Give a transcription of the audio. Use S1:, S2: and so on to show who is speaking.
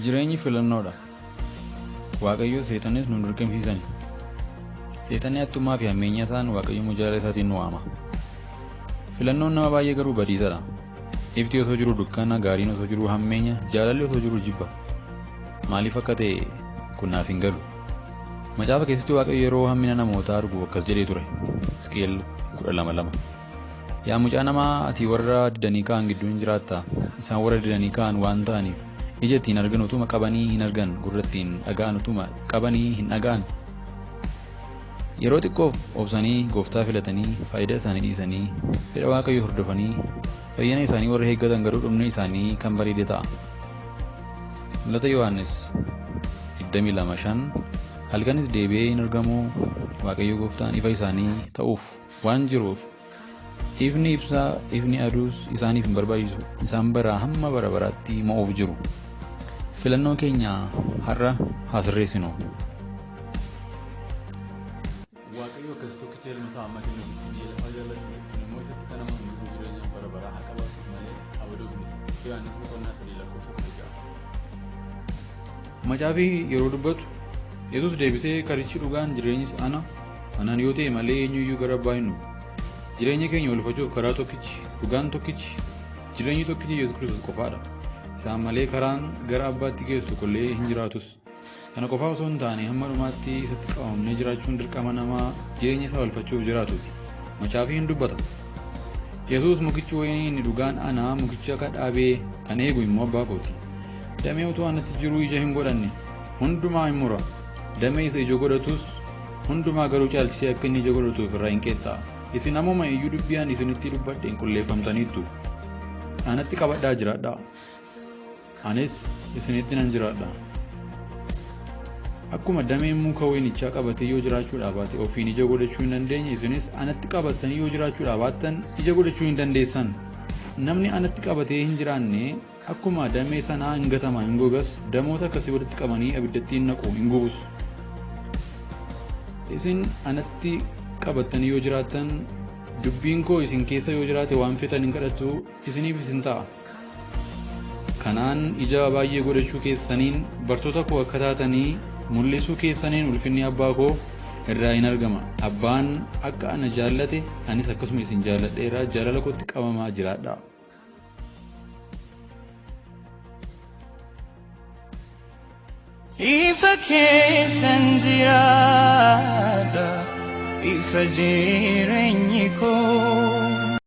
S1: Jireenyi filannoodha. Waaqayyo seexanis nu dirqamsiisani. Seexanni attumaa fi hammeenya isaan Waaqayyo mujaala isaatiin nu waama. Filannoon nama baay'ee garuu badiisaadha. Ifti osoo jiru dukkana, gaariin osoo jiru hammeenya, jaalalli osoo jiru jibba. Maaliif akka ta'e kun naaf hin galu. Macaafa keessatti Waaqayyo yeroo hammina namootaa argu akkas jedhee ture. Hisqeel 12:2. Yaa mucaa namaa ati warra didanii ka'an gidduu hin jiraatta. Isaan warra didanii ka'an waan ta'aniif ija ittiin argan utuma qabanii hin argan, gurra ittiin dhaga'an utuma qabanii hin dhaga'an. Yeroo xiqqoof obsanii gooftaa filatanii faayidaa isaanii dhiisanii fedha Waaqayyo hordofanii fayyina isaanii warra eeggatan garuu dhumni isaanii kan bareede ta'a. Mul'ata Yohaannis 22:5 halkanis deebi'ee hin argamu Waaqayyo gooftaan ifa isaanii ta'uuf waan jiruuf ifni ibsaa ifni aduus isaaniif hin barbaachisu. Isaan baraa hamma bara baraatti mo'uuf jiru. Filannoo keenya har'a haa sirreessinu. Waaqayyo akkas tokkicha ilma isaa amma kennu biyya lafaa jaallatu immoo isatti kan nama hunduu jireenya bara baraa haa qabaatu malee abaduuf miti. Yohaannis 3:6. Macaafi yeroo dubbatu Yesuus deebisee karichi dhugaan jireenyis anaan yoo ta'e malee eenyuyyuu gara abbaa hin dhufu. Jireenya keenya oolfachuuf karaa tokkichi, dhugaan tokkichi, jireenyi tokkichi Yesuus Kiristoos qofaadha. Isaan malee karaan gara abbaatti geessu kullee hin jiraatus. Kana qofaa osoo hin taane hamma dhumaatti isatti qabamnee jiraachuun dirqama namaa jireenya isaa oolfachuuf jiraatuuti. Macaafi hin dubbata. Yesuus mukichi wayinii inni dhugaan anaa mukicha akka dhaabee kan eegu immoo abbaa kooti. Damee utuu anatti jiruu ija hin godhanne hundumaa hin mura. Damee isa ija godhatus hundumaa garuu caalchisee akka inni ija godhatuuf irraa hin qeexxaa'a. Isin ammuma iyyuu dubbiin isinitti dubbadheen qulleeffamtaniittu. Anatti qabadhaa jiraadhaa. Anis isinitti nan jiraadha. Akkuma dameen muka waynichaa qabatee yoo jiraachuudhaa baate ofiin ija godhachuu hin dandeenye isinis anatti qabatanii yoo jiraachuudhaa baattan ija godhachuu hin dandeessan. Namni anatti qabatee hin jiraanne akkuma damee sanaa hin gatama hin gogas damoota akkasii walitti qabanii abiddatti hin naqu hin gubus. Isin anatti qabatanii yoo jiraattan dubbiin koo isin keessa yoo jiraate waan feetan hin kadhattu isiniif isin ta'a. Kanaan ija baay'ee godhachuu keessaniin bartoota koo akka taatanii mul'isuu keessaniin ulfinni abbaa koo irraa hin argama. Abbaan akka ana jaallate anis akkasuma isin jaalladheera jaalala kootti qabamaa jiraadha.
S2: Ifa keessan jiraadha, ifa jireenyi koo.